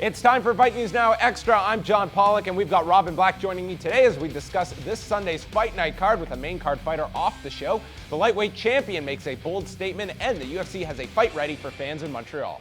It's time for Fight News Now Extra. I'm John Pollock, and we've got Robin Black joining me today as we discuss this Sunday's Fight Night card with a main card fighter off the show. The lightweight champion makes a bold statement, and the UFC has a fight ready for fans in Montreal.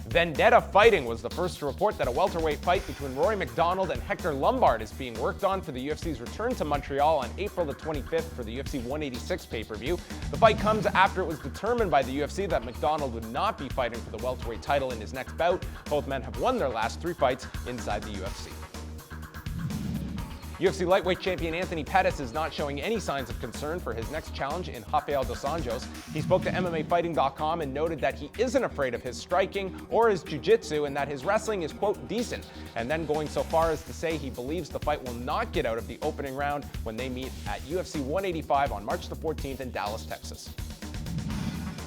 Vendetta Fighting was the first to report that a welterweight fight between Rory MacDonald and Hector Lombard is being worked on for the UFC's return to Montreal on April the 25th for the UFC 186 pay-per-view. The fight comes after it was determined by the UFC that MacDonald would not be fighting for the welterweight title in his next bout. Both men have won their last 3 fights inside the UFC. UFC lightweight champion Anthony Pettis is not showing any signs of concern for his next challenge in Rafael dos Anjos. He spoke to MMAfighting.com and noted that he isn't afraid of his striking or his jiu-jitsu and that his wrestling is, quote, decent, and then going so far as to say he believes the fight will not get out of the opening round when they meet at UFC 185 on March the 14th in Dallas, Texas.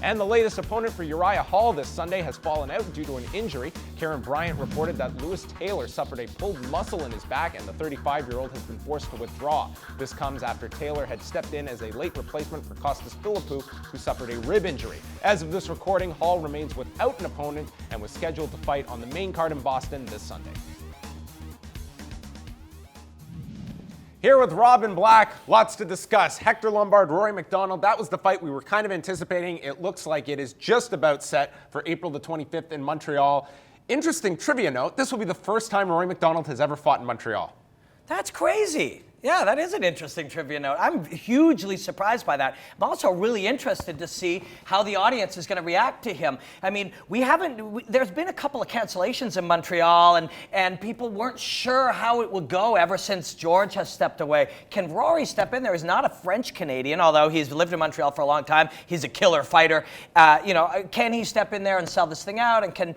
And the latest opponent for Uriah Hall this Sunday has fallen out due to an injury. Karen Bryant reported that Lewis Taylor suffered a pulled muscle in his back and the 35-year-old has been forced to withdraw. This comes after Taylor had stepped in as a late replacement for Costas Philippou, who suffered a rib injury. As of this recording, Hall remains without an opponent and was scheduled to fight on the main card in Boston this Sunday. Here with Robin Black, lots to discuss. Hector Lombard, Rory MacDonald, that was the fight we were kind of anticipating. It looks like it is just about set for April the 25th in Montreal. Interesting trivia note, this will be the first time Rory MacDonald has ever fought in Montreal. That's crazy. Yeah, that is an interesting trivia note. I'm hugely surprised by that. I'm also really interested to see how the audience is going to react to him. I mean, there's been a couple of cancellations in Montreal, and people weren't sure how it would go ever since George has stepped away. Can Rory step in there? He's not a French Canadian, although he's lived in Montreal for a long time. He's a killer fighter. Can he step in there and sell this thing out? And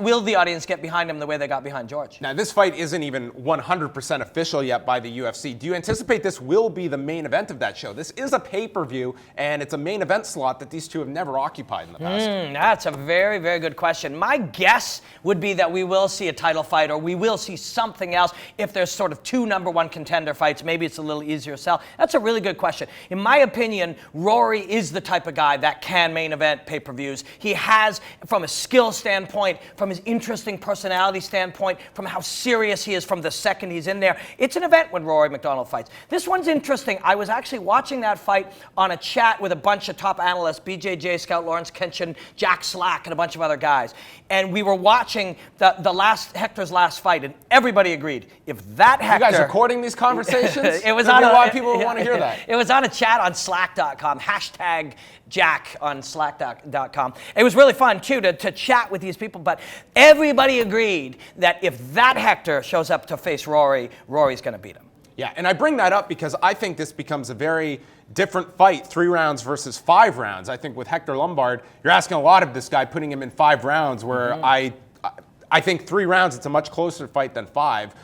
will the audience get behind him the way they got behind George? Now, this fight isn't even 100% official yet by the UFC. Do you anticipate this will be the main event of that show? This is a pay-per-view, and it's a main event slot that these two have never occupied in the past. That's a very, very good question. My guess would be that we will see a title fight, or we will see something else if there's sort of 2 number 1 contender fights. Maybe it's a little easier to sell. That's a really good question. In my opinion, Rory is the type of guy that can main event pay-per-views. He has, from a skill standpoint, from his interesting personality standpoint, from how serious he is from the second he's in there. It's an event when Rory MacDonald fights. This one's interesting. I was actually watching that fight on a chat with a bunch of top analysts, BJJ, Scout Lawrence Kenshin, Jack Slack, and a bunch of other guys. And we were watching Hector's last fight, and everybody agreed. If that Hector... You guys recording these conversations? It was on a lot of people want to hear that. It was on a chat on Slack.com, hashtag Jack on Slack.com. It was really fun, too, to chat with these people, but everybody agreed that if that Hector shows up to face Rory, Rory's going to beat him. Yeah, and I bring that up because I think this becomes a very different fight, 3 rounds versus 5 rounds. I think with Hector Lombard, you're asking a lot of this guy, putting him in 5 rounds, where I think 3 rounds, it's a much closer fight than 5.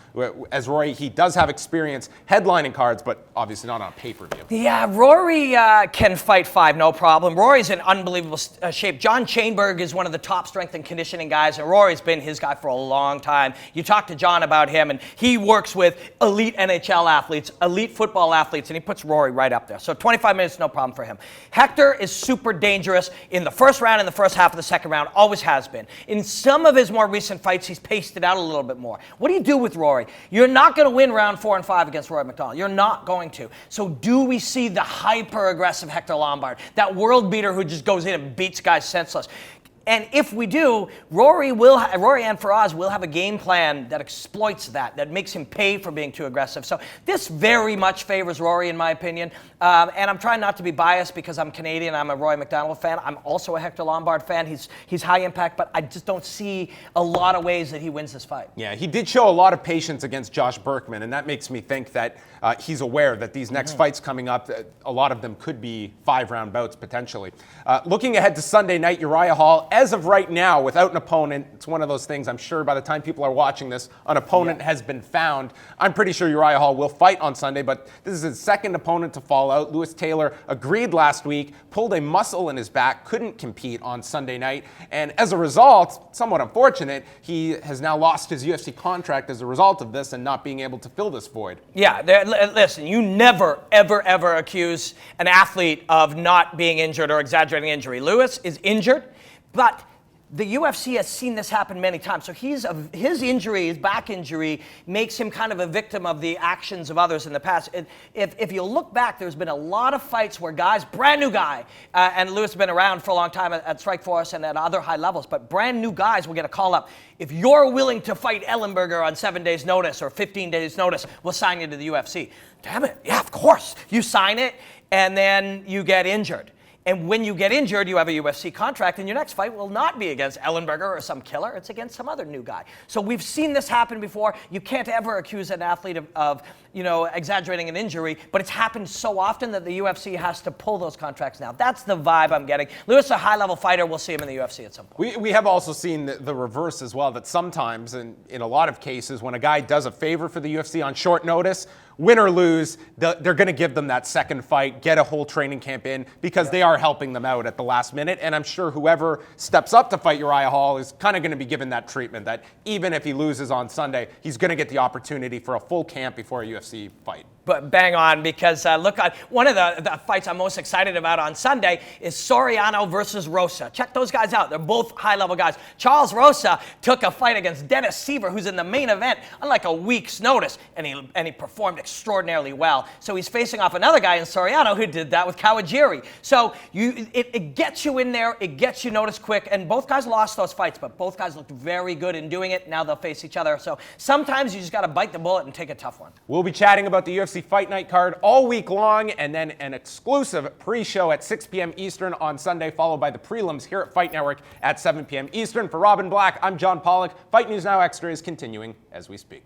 As Rory, he does have experience headlining cards, but obviously not on a pay-per-view. Yeah, Rory can fight 5, no problem. Rory's in unbelievable shape. John Chainberg is one of the top strength and conditioning guys, and Rory's been his guy for a long time. You talk to John about him, and he works with elite NHL athletes, elite football athletes, and he puts Rory right up there. So 25 minutes, no problem for him. Hector is super dangerous in the first round and the first half of the second round, always has been. In some of his more recent fights, he's paced it out a little bit more. What do you do with Rory? You're not going to win round 4 and 5 against Rory MacDonald. You're not going to. So do we see the hyper-aggressive Hector Lombard, that world beater who just goes in and beats guys senseless? And if we do, Rory and Faraz will have a game plan that exploits that makes him pay for being too aggressive. So this very much favors Rory, in my opinion. And I'm trying not to be biased because I'm Canadian. I'm a Rory MacDonald fan. I'm also a Hector Lombard fan. He's high impact, but I just don't see a lot of ways that he wins this fight. Yeah, he did show a lot of patience against Josh Berkman, and that makes me think that he's aware that these next fights coming up, a lot of them could be 5-round bouts potentially. Looking ahead to Sunday night, Uriah Hall as of right now, without an opponent, it's one of those things, I'm sure by the time people are watching this, an opponent has been found. I'm pretty sure Uriah Hall will fight on Sunday, but this is his second opponent to fall out. Lewis Taylor agreed last week, pulled a muscle in his back, couldn't compete on Sunday night, and as a result, somewhat unfortunate, he has now lost his UFC contract as a result of this and not being able to fill this void. Yeah, listen, you never, ever accuse an athlete of not being injured or exaggerating injury. Lewis is injured, but the UFC has seen this happen many times. So his injury, his back injury, makes him kind of a victim of the actions of others in the past. If you look back, there's been a lot of fights where guys, brand new guy, and Lewis has been around for a long time at Strikeforce and at other high levels, but brand new guys will get a call up. If you're willing to fight Ellenberger on 7 days' notice or 15 days' notice, we'll sign you to the UFC. Damn it, yeah, of course. You sign it, and then you get injured. And when you get injured, you have a UFC contract, and your next fight will not be against Ellenberger or some killer. It's against some other new guy. So we've seen this happen before. You can't ever accuse an athlete of exaggerating an injury, but it's happened so often that the UFC has to pull those contracts now. That's the vibe I'm getting. Lewis is a high-level fighter. We'll see him in the UFC at some point. We have also seen the reverse as well, that sometimes, and in a lot of cases, when a guy does a favor for the UFC on short notice, win or lose, they're going to give them that second fight, get a whole training camp in, because they are helping them out at the last minute. And I'm sure whoever steps up to fight Uriah Hall is kind of going to be given that treatment, that even if he loses on Sunday, he's going to get the opportunity for a full camp before a UFC fight. But bang on, because look, one of the fights I'm most excited about on Sunday is Soriano versus Rosa. Check those guys out. They're both high-level guys. Charles Rosa took a fight against Dennis Seaver, who's in the main event, on like a week's notice, and he performed extraordinarily well. So he's facing off another guy in Soriano who did that with Kawajiri. So it gets you in there, it gets you noticed quick, and both guys lost those fights, but both guys looked very good in doing it. Now they'll face each other. So sometimes you just got to bite the bullet and take a tough one. We'll be chatting about the UFC Fight Night card all week long, and then an exclusive pre-show at 6 p.m. Eastern on Sunday, followed by the prelims here at Fight Network at 7 p.m. Eastern. For Robin Black, I'm John Pollock. Fight News Now Extra is continuing as we speak.